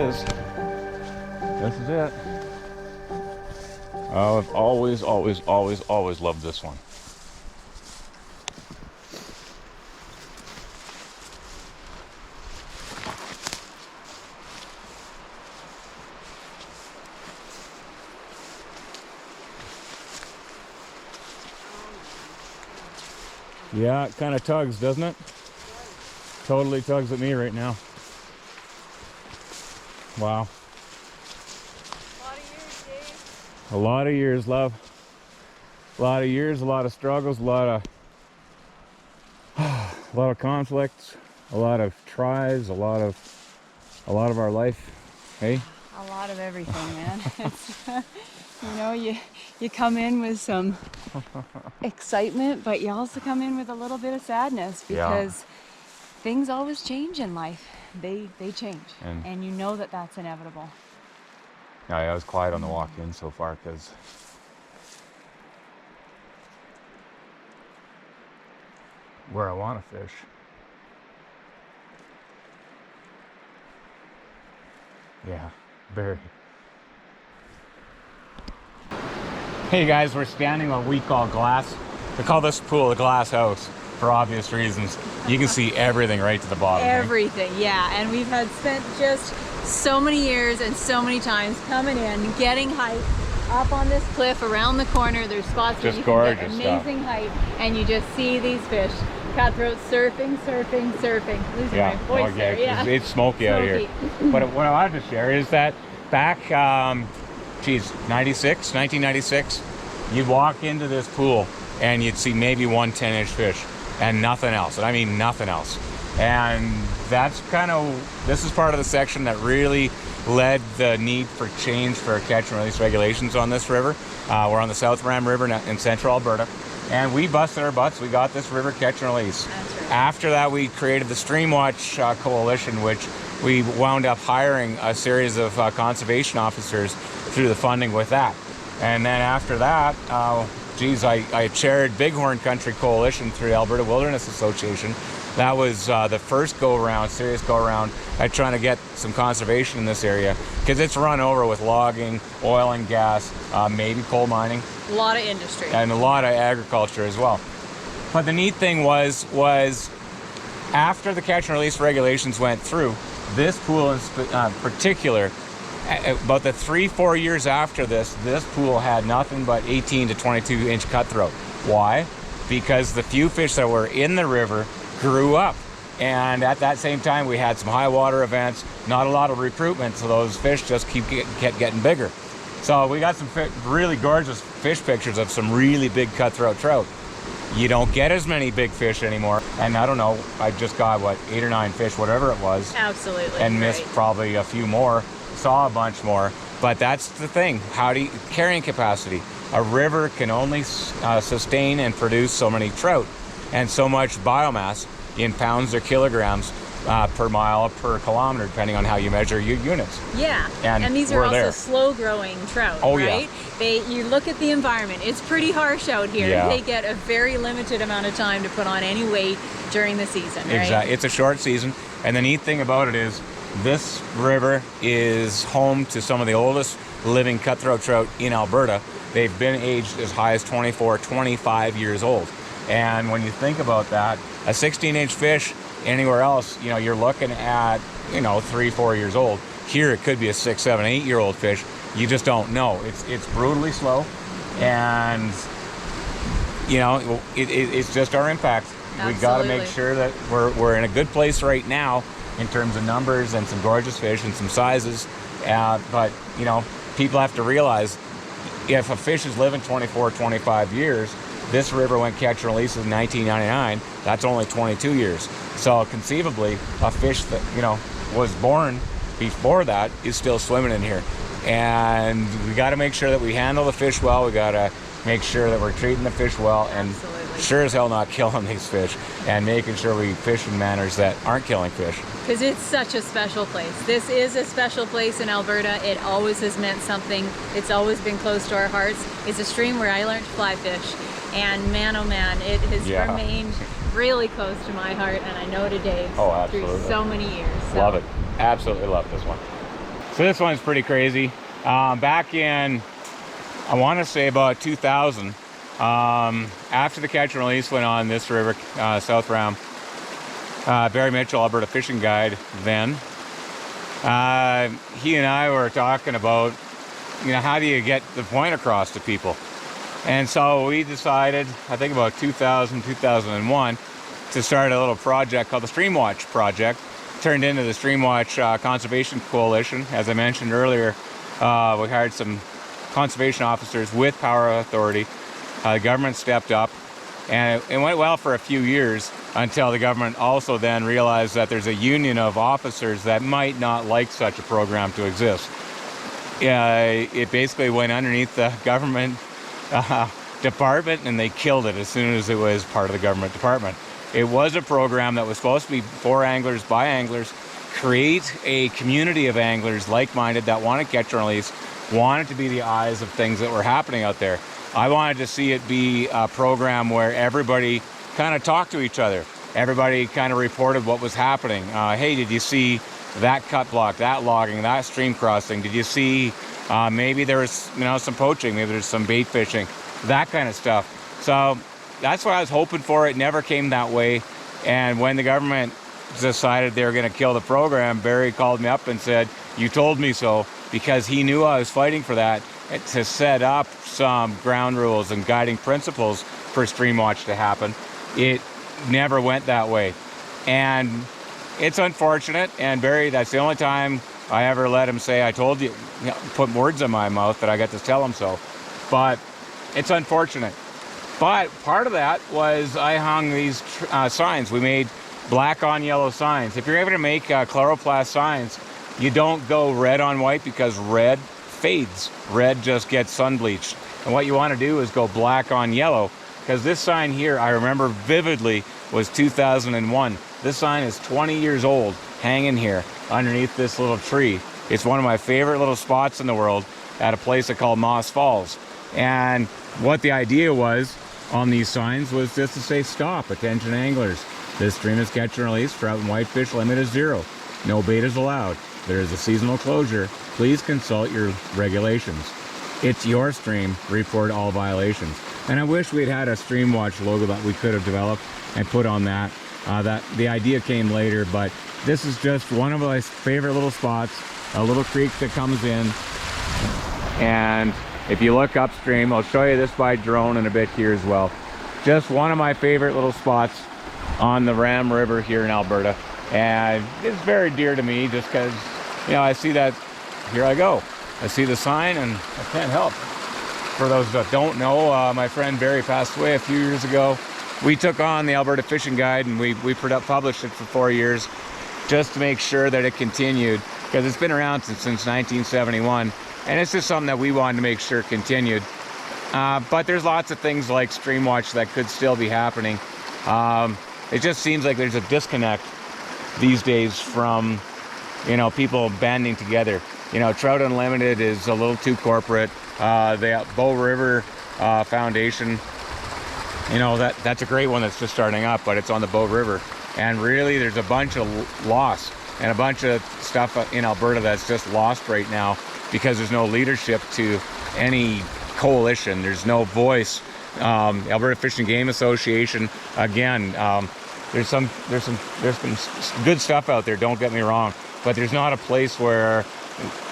is. This is it. Oh, I've always loved this one. Yeah, it kind of tugs, doesn't it? Totally tugs at me right now. Wow. A lot of years, Dave. A lot of years, love. A lot of years, a lot of struggles, a lot of conflicts, a lot of tries, a lot of our life. Hey? A lot of everything, man. It's, you know, you come in with some excitement, but you also come in with a little bit of sadness because things always change in life. They change, and you know that that's inevitable. Yeah, I was quiet on the walk in so far because where I want to fish. Yeah, very. Hey guys, we're standing on what we call glass. We call this pool a glass house for obvious reasons. You can see everything right to the bottom. Everything, yeah. And we've had spent just so many years and so many times coming in, getting height up on this cliff around the corner. There's spots where you can get amazing height, and you just see these fish. Cutthroat surfing. Losing my voice there, yeah. It's smoky out here. But what I wanted to share is that back, 1996, you'd walk into this pool and you'd see maybe one 10-inch fish and nothing else. And I mean nothing else. And that's kind of, this is part of the section that really led the need for change for catch and release regulations on this river. We're on the South Ram River in central Alberta. And we busted our butts. We got this river catch and release. Right. After that, we created the Stream Watch Coalition, which we wound up hiring a series of conservation officers through the funding with that. And then after that, I chaired Bighorn Country Coalition through the Alberta Wilderness Association. That was the first serious go-around at trying to get some conservation in this area, because it's run over with logging, oil and gas, maybe coal mining. A lot of industry. And a lot of agriculture as well. But the neat thing was after the catch and release regulations went through, this pool in particular, about the 3-4 years after this pool had nothing but 18 to 22 inch cutthroat. Why? Because the few fish that were in the river grew up. And at that same time, we had some high water events, not a lot of recruitment, so those fish just kept getting bigger. So we got some really gorgeous fish pictures of some really big cutthroat trout. You don't get as many big fish anymore. And I don't know, I just got, 8 or 9 fish, whatever it was. Absolutely. And missed probably a few more, saw a bunch more. But that's the thing, carrying capacity. A river can only sustain and produce so many trout and so much biomass in pounds or kilograms per mile, per kilometer, depending on how you measure your units. Yeah, and these are also slow-growing trout, right? Yeah. You look at the environment, it's pretty harsh out here. Yeah. They get a very limited amount of time to put on any weight during the season, right? Exactly. It's a short season, and the neat thing about it is this river is home to some of the oldest living cutthroat trout in Alberta. They've been aged as high as 24, 25 years old. And when you think about that, a 16-inch fish anywhere else, you're looking at, 3-4 years old. Here it could be a 6, 7, 8-year-old fish. You just don't know. It's brutally slow, and it's just our impact. Absolutely. We got to make sure that we're in a good place right now in terms of numbers and some gorgeous fish and some sizes. But people have to realize, if a fish is living 24, 25 years, this river went catch and release in 1999. That's only 22 years. So conceivably, a fish that was born before that is still swimming in here. And we got to make sure that we handle the fish well. We got to make sure that we're treating the fish well, and sure as hell not killing these fish, and making sure we fish in manners that aren't killing fish. Because it's such a special place. This is a special place in Alberta. It always has meant something. It's always been close to our hearts. It's a stream where I learned to fly fish. And man, oh man, it has remained really close to my heart, and I know today through so many years. So. Love it. Absolutely love this one. So this one's pretty crazy. Back in, I want to say about 2000, after the catch and release went on this river, South Ram, Barry Mitchell, Alberta fishing guide then, he and I were talking about, how do you get the point across to people? And so we decided, I think about 2000, 2001, to start a little project called the Streamwatch Project. Turned into the Streamwatch Conservation Coalition. As I mentioned earlier, we hired some conservation officers with power authority. The government stepped up, and it went well for a few years until the government also then realized that there's a union of officers that might not like such a program to exist. It basically went underneath the government department, and they killed it as soon as it was part of the government department. It was a program that was supposed to be for anglers, by anglers, create a community of anglers like-minded that want to catch and release, wanted to be the eyes of things that were happening out there. I wanted to see it be a program where everybody kind of talked to each other. Everybody kind of reported what was happening. Hey, did you see that cut block, that logging, that stream crossing? Did you see maybe there was some poaching, maybe there's some bait fishing, that kind of stuff. So that's what I was hoping for. It never came that way. And when the government decided they were going to kill the program, Barry called me up and said, "You told me so," because he knew I was fighting for that, to set up some ground rules and guiding principles for Streamwatch to happen. It never went that way. And it's unfortunate. And Barry, that's the only time I ever let him say, "I told you," put words in my mouth that I got to tell him so. But it's unfortunate. But part of that was I hung these signs. We made black on yellow signs. If you're able to make chloroplast signs, you don't go red on white because red fades. Red just gets sun bleached. And what you want to do is go black on yellow, because this sign here, I remember vividly, was 2001. This sign is 20 years old, hanging here underneath this little tree. It's one of my favorite little spots in the world at a place called Moss Falls. And what the idea was on these signs was just to say, "Stop, attention anglers. This stream is catch and release. Trout and whitefish limit is 0. No bait is allowed. There is a seasonal closure. Please consult your regulations. It's your stream. Report all violations." And I wish we'd had a Streamwatch logo that we could have developed and put on that. The idea came later, but this is just one of my favorite little spots, a little creek that comes in. And if you look upstream, I'll show you this by drone in a bit here as well. Just one of my favorite little spots on the Ram River here in Alberta. And it's very dear to me just because, I see that, here I go. I see the sign and I can't help. For those that don't know, my friend Barry passed away a few years ago. We took on the Alberta Fishing Guide, and we published it for 4 years just to make sure that it continued, because it's been around since 1971. And it's just something that we wanted to make sure continued. But there's lots of things like Streamwatch that could still be happening. It just seems like there's a disconnect these days from, people banding together. Trout Unlimited is a little too corporate. The Bow River Foundation, that's a great one that's just starting up, but it's on the Bow River. And really, there's a bunch of loss and a bunch of stuff in Alberta that's just lost right now, because there's no leadership to any coalition. There's no voice. Alberta Fish and Game Association, again, there's some good stuff out there, don't get me wrong, but there's not a place where,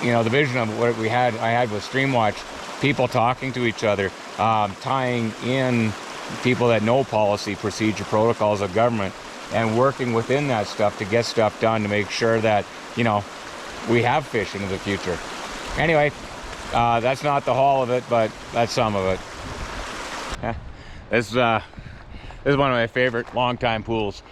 the vision of what I had with Streamwatch, people talking to each other, tying in people that know policy, procedure, protocols of government, and working within that stuff to get stuff done to make sure that, we have fish into the future. Anyway, that's not the whole of it, but that's some of it. This is one of my favorite longtime pools.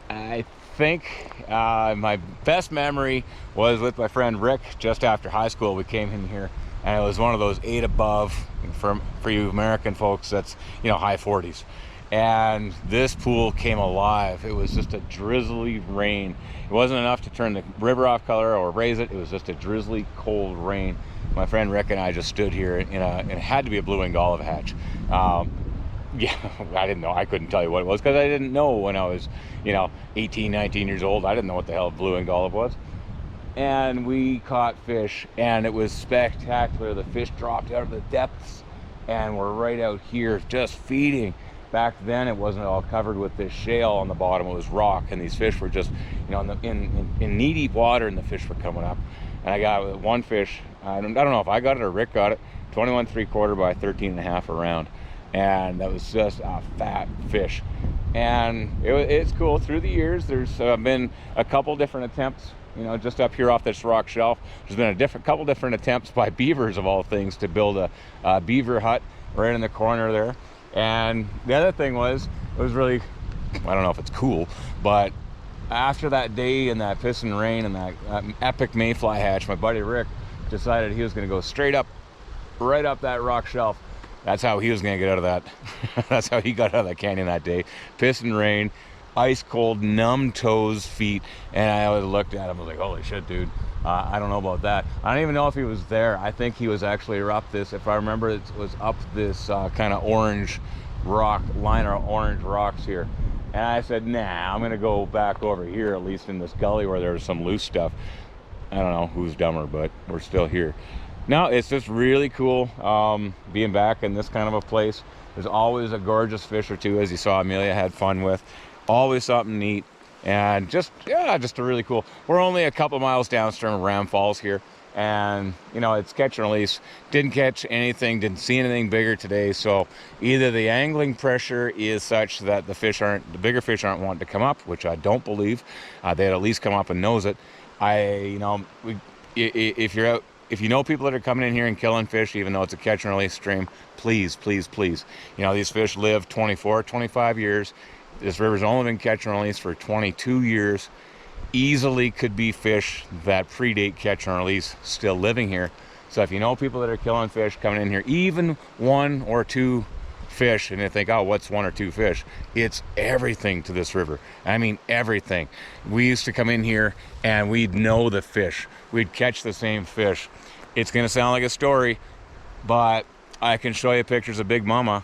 I think my best memory was with my friend Rick just after high school. We came in here, and it was one of those 8 above, for you American folks, that's, high 40s. And this pool came alive. It was just a drizzly rain. It wasn't enough to turn the river off color or raise it. It was just a drizzly, cold rain. My friend Rick and I just stood here it had to be a blue winged olive hatch. Yeah, I didn't know. I couldn't tell you what it was, because I didn't know when I was, 18, 19 years old. I didn't know what the hell blue winged olive was. and we caught fish, and it was spectacular. The fish dropped out of the depths, and we're right out here just feeding. Back then, it wasn't all covered with this shale on the bottom. It was rock, and these fish were just, you know, in knee-deep water, and the fish were coming up. And I got one fish. I don't know if I got it or Rick got it. 21 3/4 by 13 and a half around, and that was just a fat fish. And it's cool. Through the years, there's been a couple different attempts. You know, just up here off this rock shelf, there's been a couple different attempts by beavers of all things to build a beaver hut right in the corner there. And the other thing was, it was really, I don't know if it's cool, but after that day and that piss and rain and that epic mayfly hatch, my buddy Rick decided he was going to go straight up, right up that rock shelf. That's how he was going to get out of that. That's how he got out of that canyon that day. Piss and rain, ice cold, numb toes, feet. And I looked at him, I was like, holy shit, dude. I don't know about that. I don't even know if he was there. I think he was actually up this, if I remember, it was up this kind of orange rock, line of orange rocks here. And I said, nah, I'm going to go back over here, at least in this gully where there's some loose stuff. I don't know who's dumber, but we're still here. No, it's just really cool being back in this kind of a place. There's always a gorgeous fish or two, as you saw Amelia had fun with. Always something neat. And just a really cool. We're only a couple miles downstream of Ram Falls here. And, you know, it's catch and release. Didn't catch anything, didn't see anything bigger today. So either the angling pressure is such that the bigger fish aren't wanting to come up, which I don't believe. They'd at least come up and nose it. If you're out, if you know people that are coming in here and killing fish, even though it's a catch and release stream, please, please, please. You know, these fish live 24, 25 years. This river's only been catch and release for 22 years. Easily could be fish that predate catch and release still living here. So if you know people that are killing fish coming in here, even one or two fish, and they think, oh, what's one or two fish? It's everything to this river. I mean, everything. We used to come in here and we'd know the fish. We'd catch the same fish. It's going to sound like a story, but I can show you pictures of Big Mama.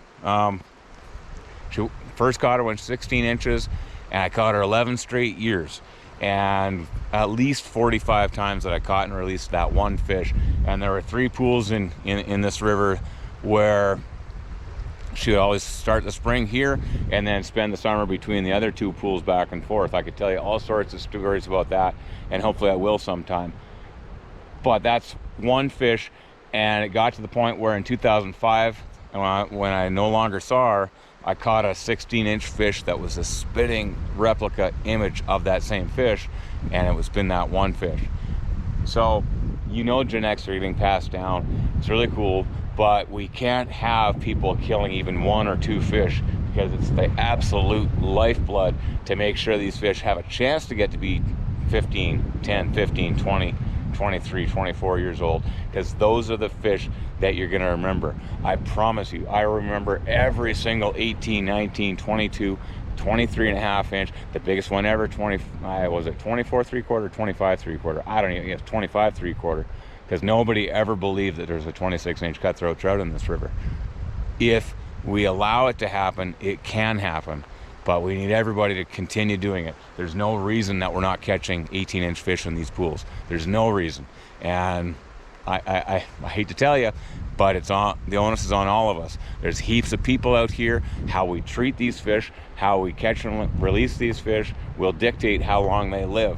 She first caught her when 16 inches, and I caught her 11 straight years. And at least 45 times that I caught and released that one fish. And there were 3 pools in this river where she would always start the spring here and then spend the summer between the other 2 pools back and forth. I could tell you all sorts of stories about that, and hopefully I will sometime. But that's one fish, and it got to the point where in 2005, when I no longer saw her, I caught a 16-inch fish that was a spitting replica image of that same fish, and it was been that one fish. So, you know, genetics are getting passed down. It's really cool, but we can't have people killing even 1 or 2 fish, because it's the absolute lifeblood to make sure these fish have a chance to get to be 10, 15, 20, 23, 24 years old, because those are the fish that you're going to remember. I promise you, I remember every single 18, 19, 22, 23 and a half inch, the biggest one ever, 24 3/4, 25 3/4, I don't even, 25 3/4, because nobody ever believed that there's a 26-inch cutthroat trout in this river. If we allow it to happen, it can happen, but we need everybody to continue doing it. There's no reason that we're not catching 18-inch fish in these pools. There's no reason. And I hate to tell you, but the onus is on all of us. There's heaps of people out here. How we treat these fish, how we catch and release these fish will dictate how long they live.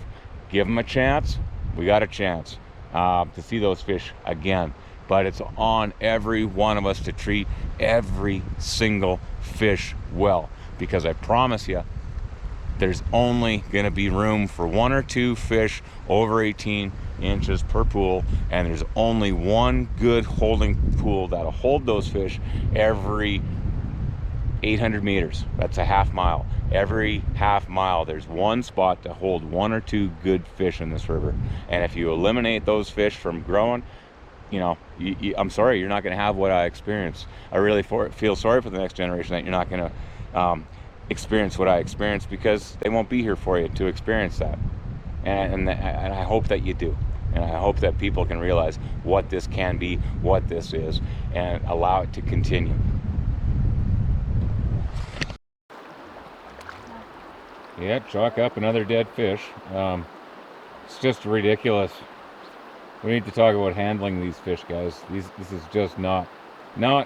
Give them a chance. We got a chance to see those fish again. But it's on every one of us to treat every single fish well. Because I promise you, there's only going to be room for 1 or 2 fish over 18 inches per pool, and there's only one good holding pool that'll hold those fish every 800 meters. That's a half mile. Every half mile, there's one spot to hold 1 or 2 good fish in this river. And if you eliminate those fish from growing, you know, I'm sorry, you're not going to have what I experienced. I really feel sorry for the next generation that you're not going to experience what I experienced, because they won't be here for you to experience that. And I hope that you do. And I hope that people can realize what this can be, what this is, and allow it to continue. Yeah, chalk up another dead fish. It's just ridiculous. We need to talk about handling these fish, guys. This is just not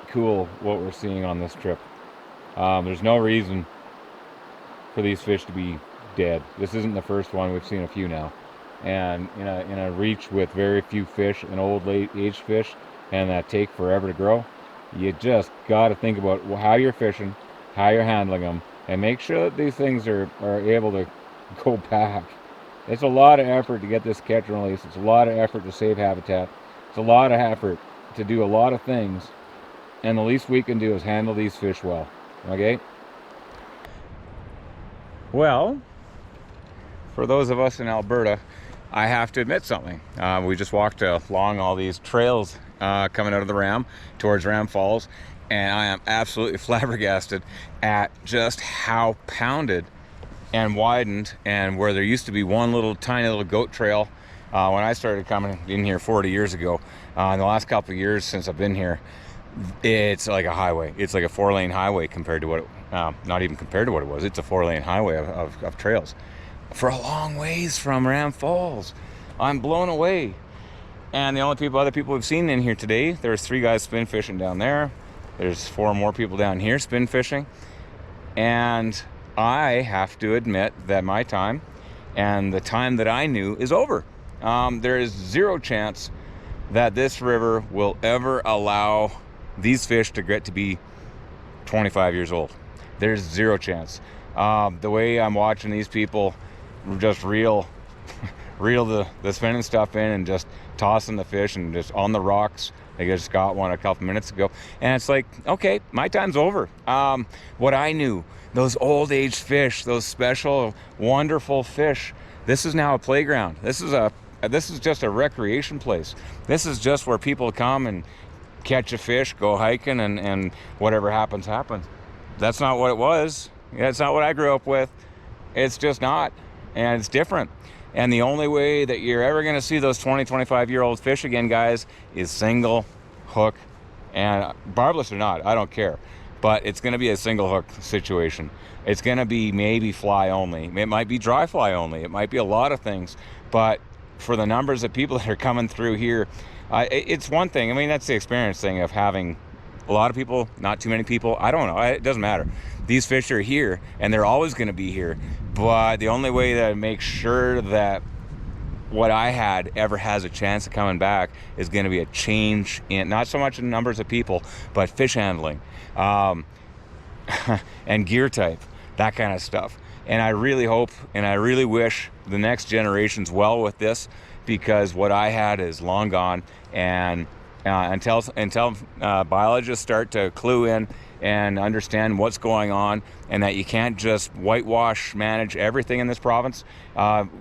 cool what we're seeing on this trip. There's no reason for these fish to be dead. This isn't the first one. We've seen a few now. And in a reach with very few fish, and old aged fish, and that take forever to grow, you just got to think about how you're fishing, how you're handling them, and make sure that these things are able to go back. It's a lot of effort to get this catch and release. It's a lot of effort to save habitat. It's a lot of effort to do a lot of things, and the least we can do is handle these fish well. Okay? Well, for those of us in Alberta, I have to admit something. We just walked along all these trails coming out of the Ram towards Ram Falls, and I am absolutely flabbergasted at just how pounded and widened, and where there used to be one little tiny little goat trail when I started coming in here 40 years ago. In the last couple of years since I've been here, it's like a highway. It's like a 4-lane highway compared to what it, not even compared to what it was. It's a 4-lane highway of trails for a long ways from Ram Falls. I'm blown away. And the only other people we've seen in here today, there's 3 guys spin fishing down there. There's 4 more people down here spin fishing. And I have to admit that my time and the time that I knew is over. There is zero chance that this river will ever allow these fish to get to be 25 years old. There's zero chance. The way I'm watching these people just reel the spinning stuff in and just tossing the fish and just on the rocks. I just got one a couple minutes ago, and it's like, okay, my time's over. What I knew, those old aged fish, those special, wonderful fish, this is now a playground. This is just a recreation place. This is just where people come and catch a fish, go hiking, and whatever happens. That's not what it was. That's not what I grew up with. It's just not, and it's different. And the only way that you're ever going to see those 20, 25-year-old fish again, guys, is single hook. And barbless or not, I don't care. But it's going to be a single hook situation. It's going to be maybe fly only. It might be dry fly only. It might be a lot of things. But for the numbers of people that are coming through here, it's one thing. I mean, that's the experience thing of having a lot of people, not too many people. I don't know. It doesn't matter. These fish are here, and they're always going to be here. But the only way that I make sure that what I had ever has a chance of coming back is going to be a change in, not so much in numbers of people, but fish handling and gear type, that kind of stuff. And I really hope and I really wish the next generation's well with this, because what I had is long gone. And until biologists start to clue in and understand what's going on, and that you can't just whitewash manage everything in this province,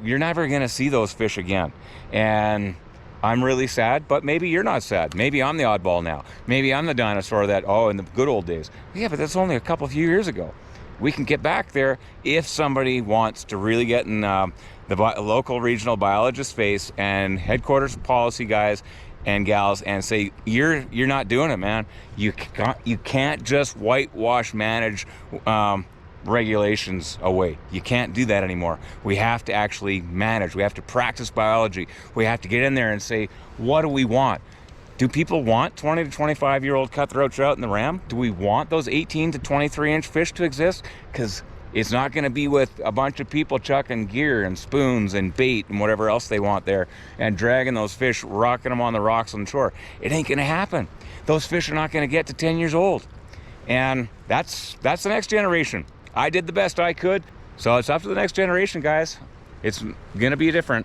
you're never going to see those fish again. And I'm really sad, but maybe you're not sad. Maybe I'm the oddball now. Maybe I'm the dinosaur that, in the good old days. Yeah, but that's only a few years ago. We can get back there if somebody wants to really get in the local regional biologist space and headquarters policy guys and gals and say, you're not doing it, man. You can't just whitewash manage regulations away. You can't do that anymore. We have to actually manage. We have to practice biology. We have to get in there and say, what do we want? Do people want 20 to 25-year-old cutthroat trout in the Ram? Do we want those 18 to 23-inch fish to exist? Because it's not going to be with a bunch of people chucking gear and spoons and bait and whatever else they want there and dragging those fish, rocking them on the rocks on the shore. It ain't going to happen. Those fish are not going to get to 10 years old. And that's the next generation. I did the best I could, so it's up to the next generation, guys. It's going to be different.